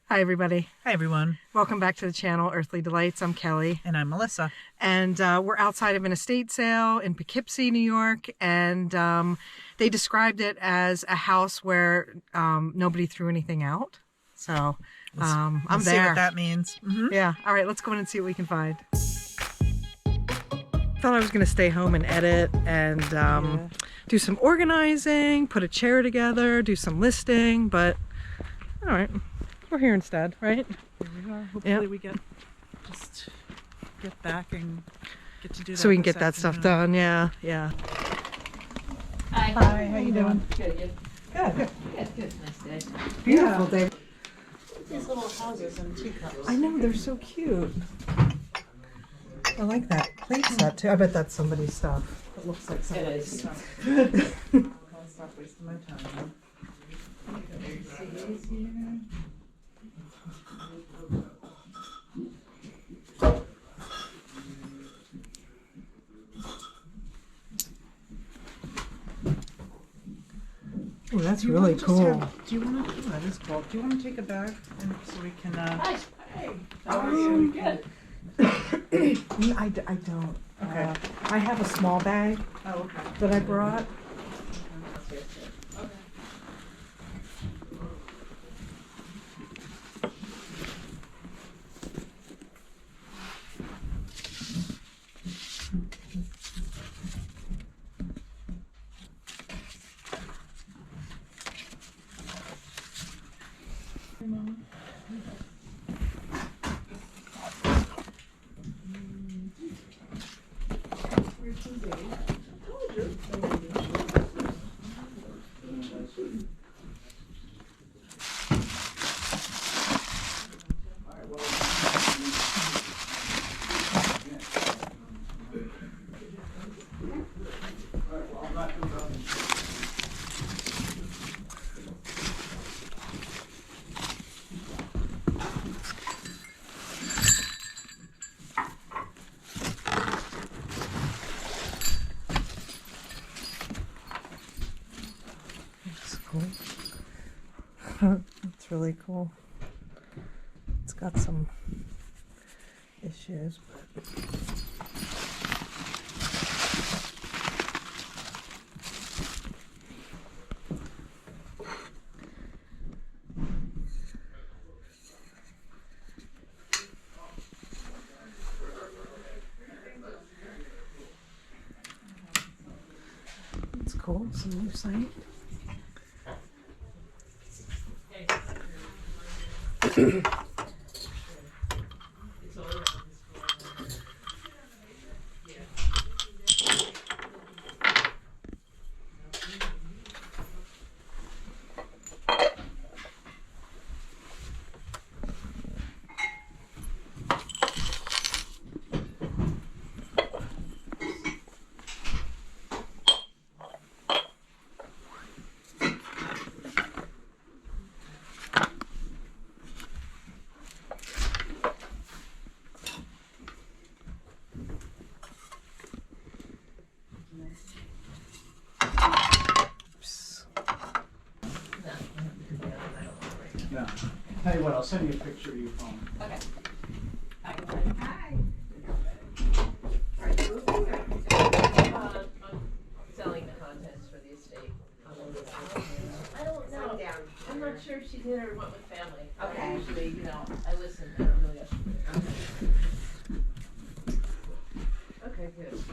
Hi, everybody. Hi, everyone. Welcome back to the channel, Earthly Delights. I'm Kelly. And I'm Melissa. And we're outside of an estate sale in Poughkeepsie, New York. And they described it as a house where nobody threw anything out. So I'm there. See what that means. Mm-hmm. Yeah. All right, let's go in and see what we can find. Thought I was going to stay home and edit and do some organizing, put a chair together, do some listing. But all right. We're here instead, right? Here we are. Hopefully we get back and get to do that. So we can get that stuff done. Yeah. Hi. How you doing? Good. Good. Nice day. Beautiful day. These little houses and teacups. I know, they're so cute. I like that plate set too. I bet that's somebody's stuff. It looks like somebody's stuff. I'll stop wasting my time. Oh, that's really cool. Do you want to? That is cool. Do you want to take a bag and so we can? Hey. Good. I don't. Okay. I have a small bag Oh, okay. that I brought. It's really cool. It's got some issues, but it's cool. It's a new site. Yeah. Tell you what, I'll send you a picture of your phone. Okay. Hi. Selling the contents for the estate. I don't know. I'm not sure if she did or went with family. Okay. Usually, I listen. I don't really estimate. Okay, good.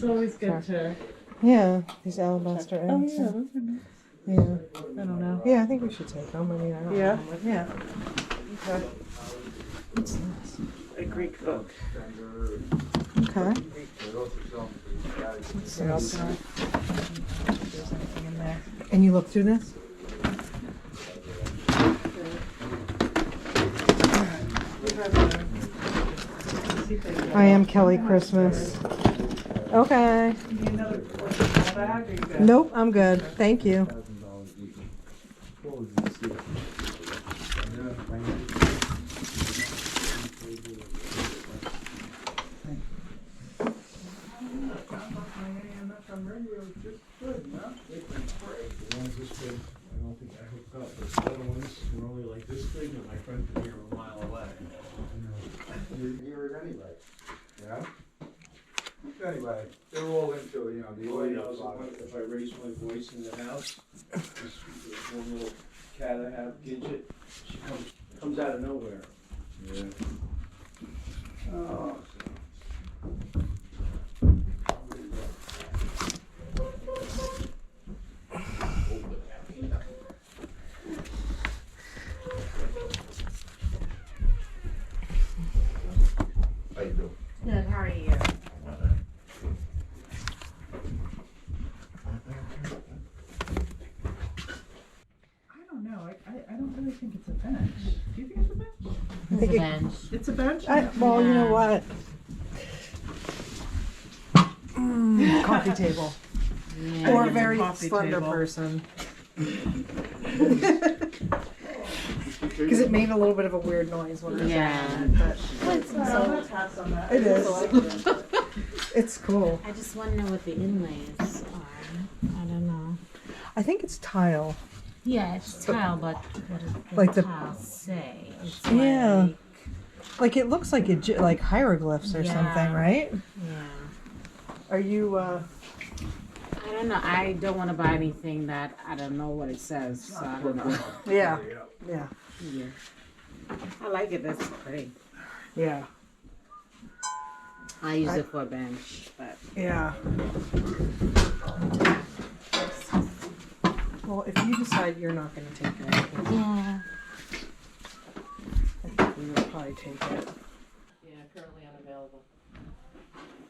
It's always good to. Yeah, these alabaster eggs. Oh yeah, those are nice. Yeah. I don't know. Yeah, I think we should take them. I mean, I don't Yeah? know. Yeah. Okay. What's this? A Greek book. Okay. Let's see if there's anything in there. And you look through this? I am Kelly Christmas. Okay. You need another small bag, or you good? Nope, I'm good. Thank you. The ones this big, I don't think I hooked up, but the other ones were only like this big, and my friend could hear a mile away. You hear it anyway, yeah? Anyway, they're all into, you know, the All you audio know is product. if I raise my voice in the house, this one little cat I have, Gidget, she comes out of nowhere. Yeah. Oh. How you doing? Good, how are you? I don't know. I don't really think it's a bench. Do you think it's a bench? I think It's a bench? well, you know what? Coffee table. I Or a think it's a very coffee slender table. person. Because it made a little bit of a weird noise when I was Yeah. on it, Let's pass on that. It is. but it's cool. I just want to know what the inlays are. I don't know. I think it's tile. Yeah, it's tile, but what does the Like the- tile say? It's Yeah. like, Like it looks like like hieroglyphs or Yeah. something, right? yeah. Are you I don't know. I don't want to buy anything that I don't know what it says. So I don't know. Yeah. Yeah. Yeah. I like it. That's pretty. Yeah. I use it for a bench, but Yeah. Well, if you decide you're not going to take anything, yeah. I think we would probably take it. Yeah, currently unavailable.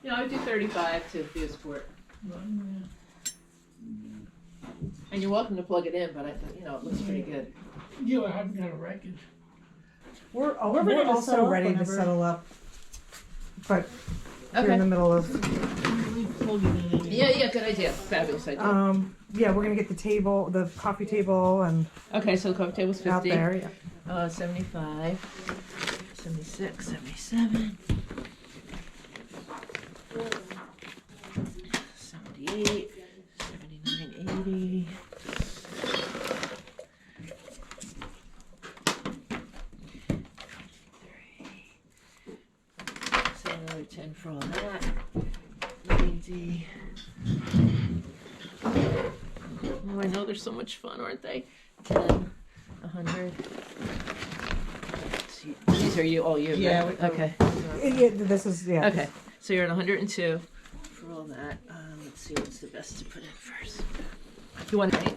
You know, I would do 35 to be a sport. And you're welcome to plug it in, but I think, you know, it looks pretty good. Yeah, I haven't got a wreckage. We're ready to also settle up ready to whenever. settle up, but we're in Okay. the middle of. Yeah, good idea. Fabulous idea. Yeah, we're gonna get the table, the coffee table, and Okay, so the coffee table's 50. out there. Yeah. 75, 76, 77, 78, 79, 80. So another 10 for all that. 90. Oh, I know they're so much fun, aren't they? 10, 100. These are you, all you. Yeah, right? we- Okay. Yeah, this is yeah. Okay. So you're at 102 for all that. Let's see what's the best to put in first. You want eight,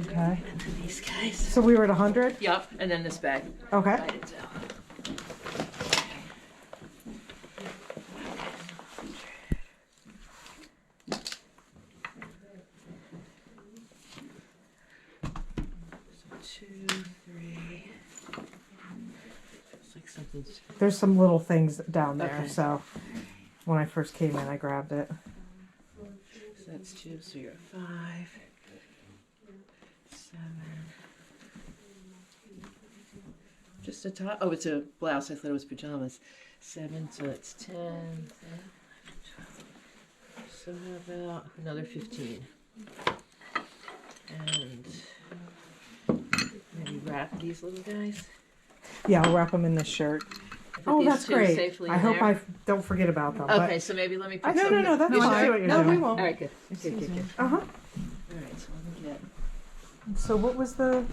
Okay. and then these guys. So we were at 100. Yup, and then this bag. Okay. Write it down. So 2, 3. Looks like something's. There's some little things down there, Okay. so when I first came in, I grabbed it. So that's 2, so you're at 5, 7. Just a top. Oh, it's a blouse. I thought it was pajamas. 7, so that's 10. So how about another 15? And maybe wrap these little guys. Yeah, I'll wrap them in this shirt. Put Oh, these that's two great. safely I in hope there. I don't forget about them. Okay, so maybe let me put No, some. no, that's No, fine. I see what No, we won't. All right, good. Good, good, good. Uh huh. All right, so let me get. So what was the?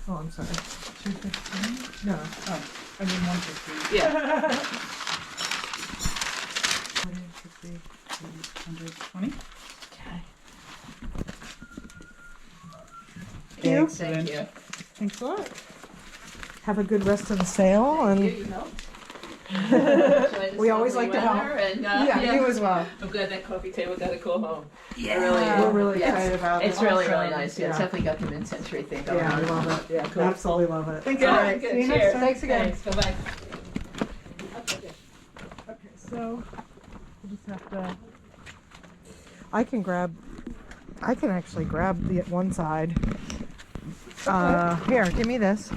Oh, I'm sorry. 215? No. Oh, I mean 150. Yeah. 150. 120. Thanks, thank you. Thanks a lot. Have a good rest of the sale, and You helped. we always like to help. And, Yeah, you as well. I'm glad that coffee table got a cool home. Yeah, We're really yes. excited about it. It's really, really Awesome. nice. Yeah, it's definitely got the mid-century thing going Yeah, on. I love it. Yeah, cool. Absolutely love it. Thanks, Good, guys. good. See you next Cheers. time. Thanks again. Thanks. Bye-bye. Okay, so we just have to. I can actually grab the one side. Here, give me this.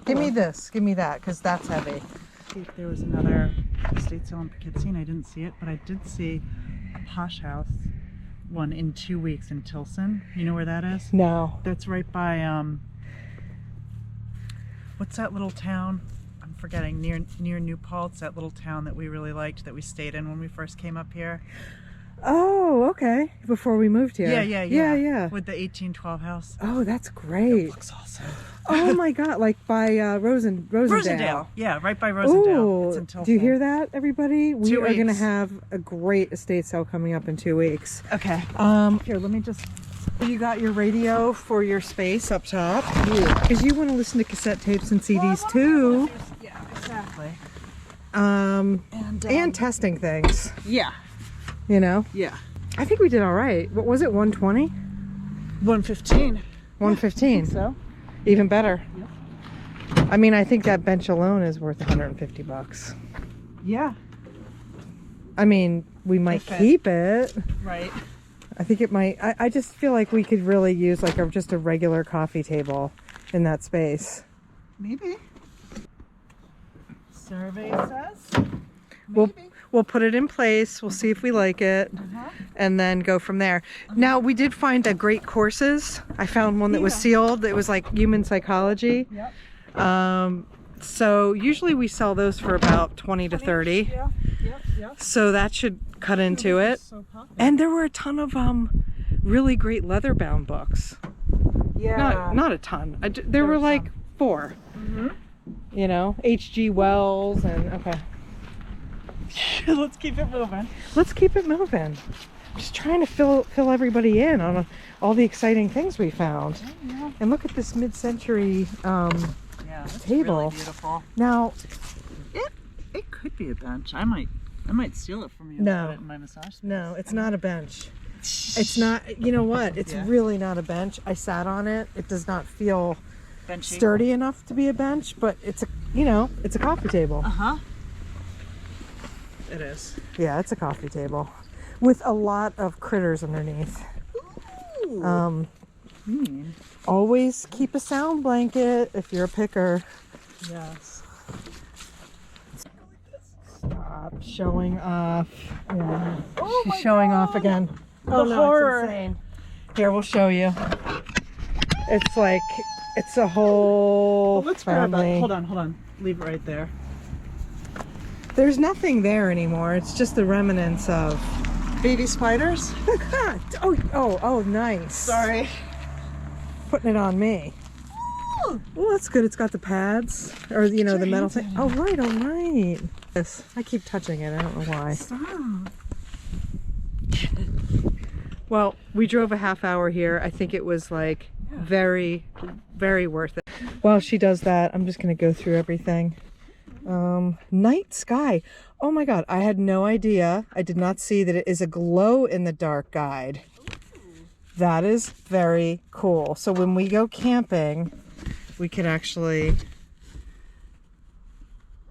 Give me this. Give me that, because that's heavy. See if there was another estate sale in Poughkeepsie, and I didn't see it, but I did see a posh house one in 2 weeks in Tilson. You know where that is? No. That's right by what's that little town? I'm forgetting. Near New Paltz, that little town that we really liked, that we stayed in when we first came up here. Oh, okay. Before we moved here. Yeah. With the 1812 house. Oh, that's great. Looks awesome. Oh my God, like by Rosendale. Rosendale. Yeah, right by Rosendale. It's in Ooh, Tilson. do you hear that, everybody? We 2 are going to weeks. have a great estate sale coming up in 2 weeks. Okay. Here, let me just. You got your radio for your space up top. Because you want to listen to cassette tapes and CDs too. Yeah, exactly. And testing things. Yeah. You know? Yeah. I think we did all right. What was it, 120? 115. 115. So? Even better. I mean, I think that bench alone is worth $150. Yeah. I mean, we might If it- keep it. Right. I think it might. I just feel like we could really use like just a regular coffee table in that space. Maybe. Survey says. We'll put it in place. We'll see if we like it, and then go from there. Now, we did find a great courses. I found one that was sealed. It was like human psychology. Yep. So usually we sell those for about 20 to 30. Yeah. So that should cut into it. So popular. And there were a ton of really great leather-bound books. Yeah. Not a ton. There were like 4. You know, H.G. Wells and okay. Let's keep it moving. Let's keep it moving. Just trying to fill everybody in on all the exciting things we found. Yeah. And look at this mid-century Yeah. That's table. Really beautiful. Now, It could be a bench. I might steal it from you. No. And put it in my massage space. no, it's not a bench. It's not. You know what? It's Yeah. really not a bench. I sat on it. It does not feel Benchy. sturdy enough to be a bench, but it's a coffee table. Uh-huh. It is. Yeah, it's a coffee table with a lot of critters underneath. Always keep a sound blanket if you're a picker. Yes. Stop showing off. Yeah. Oh She's my showing off God. again. Oh The no, horror. it's insane. Here, we'll show you. It's like, it's a whole Let's grab family. it. Hold on. Leave it right there. There's nothing there anymore. It's just the remnants of. Baby spiders? Oh, nice. Sorry. Putting it on me. Well, that's good. It's got the pads, or the metal thing. Oh, right. Yes, I keep touching it. I don't know why. Stop. Well, we drove a half hour here. I think it was like very, very worth it. While she does that, I'm just gonna go through everything. Night sky. Oh my God, I had no idea. I did not see that it is a glow in the dark guide. That is very cool. So when we go camping, we can actually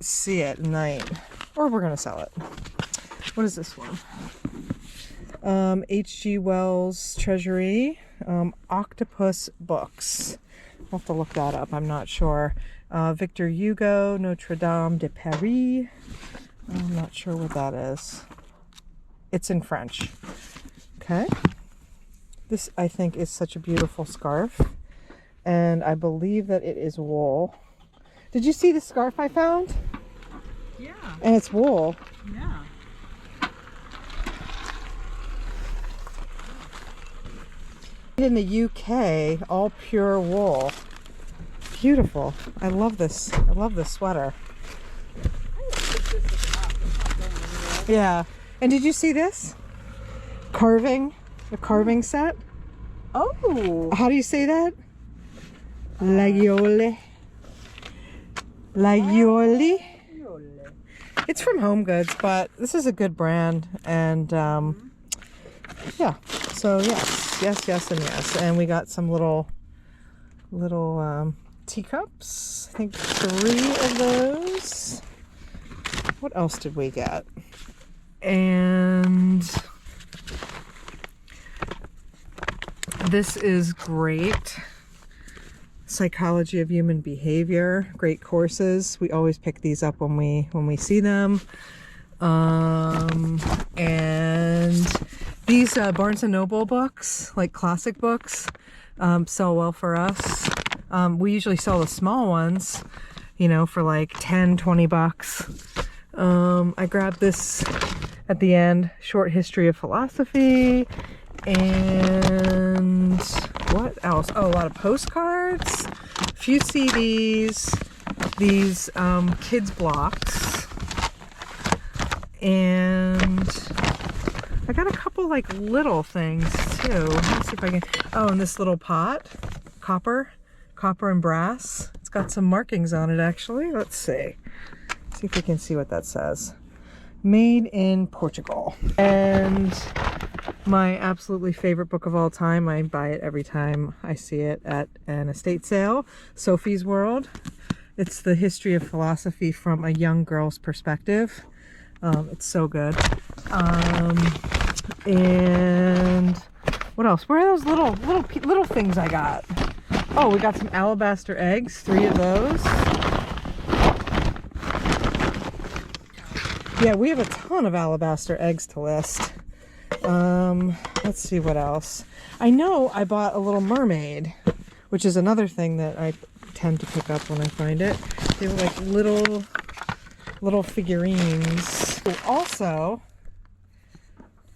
see it at night. Or we're gonna sell it. What is this one? H.G. Wells Treasury, Octopus Books. I'll have to look that up. I'm not sure. Victor Hugo, Notre Dame de Paris. I'm not sure what that is. It's in French. Okay. This, I think, is such a beautiful scarf. And I believe that it is wool. Did you see the scarf I found? Yeah. And it's wool. Yeah. In the UK, all pure wool. Beautiful. I love this. I love this sweater. Yeah. And did you see this? a carving set. Oh. How do you say that? Lagioli. Lagioli. It's from Home Goods, but this is a good brand, and yeah. So yes, and yes. And we got some little teacups. I think 3 of those. What else did we get? And this is great. Psychology of Human Behavior. Great courses. We always pick these up when we see them. And these Barnes & Noble books, like classic books, sell well for us. We usually sell the small ones, you know, for like 10, 20 bucks. I grabbed this at the end, Short History of Philosophy, and what else? Oh, a lot of postcards, a few CDs, these kids blocks, and I got a couple like little things too. Let's see if I can. Oh, and this little pot, copper and brass. It's got some markings on it actually. Let's see. See if we can see what that says. Made in Portugal. And my absolutely favorite book of all time. I buy it every time I see it at an estate sale. Sophie's World. It's the history of philosophy from a young girl's perspective. It's so good. And what else? Where are those little things I got? Oh, we got some alabaster eggs, 3 of those. Yeah, we have a ton of alabaster eggs to list. Let's see what else. I know I bought a little mermaid, which is another thing that I tend to pick up when I find it. They were like little figurines. Also,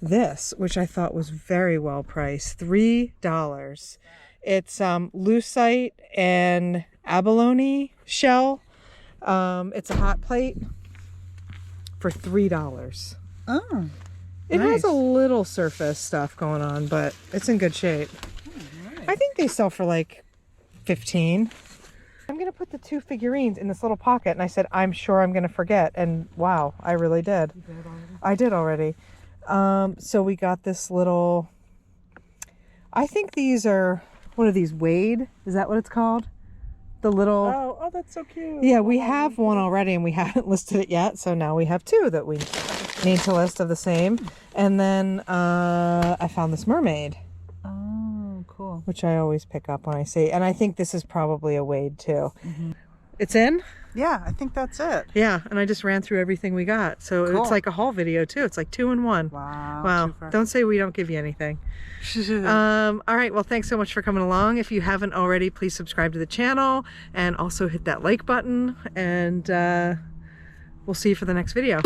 this, which I thought was very well priced, $3. It's lucite and abalone shell. It's a hot plate for $3. Oh. It Nice. has a little surface stuff going on, but it's in good shape. Right. I think they sell for like $15. I'm gonna put the 2 figurines in this little pocket, and I said I'm sure I'm gonna forget, and wow, I really did. You did already? I did already. So we got this little, I think these are, what are these, Wade? Is that what it's called? The little, Oh, that's so cute. yeah, we have one already and we haven't listed it yet, so now we have 2 that we need to list of the same. And then I found this mermaid, Oh, cool. which I always pick up when I see, and I think this is probably a Wade too. It's in? Yeah, I think that's it. Yeah, and I just ran through everything we got. So Cool. it's like a haul video too. It's like 2 in 1. Wow. Wow. Too far. Don't say we don't give you anything. All right. Well, thanks so much for coming along. If you haven't already, please subscribe to the channel and also hit that like button. And we'll see you for the next video.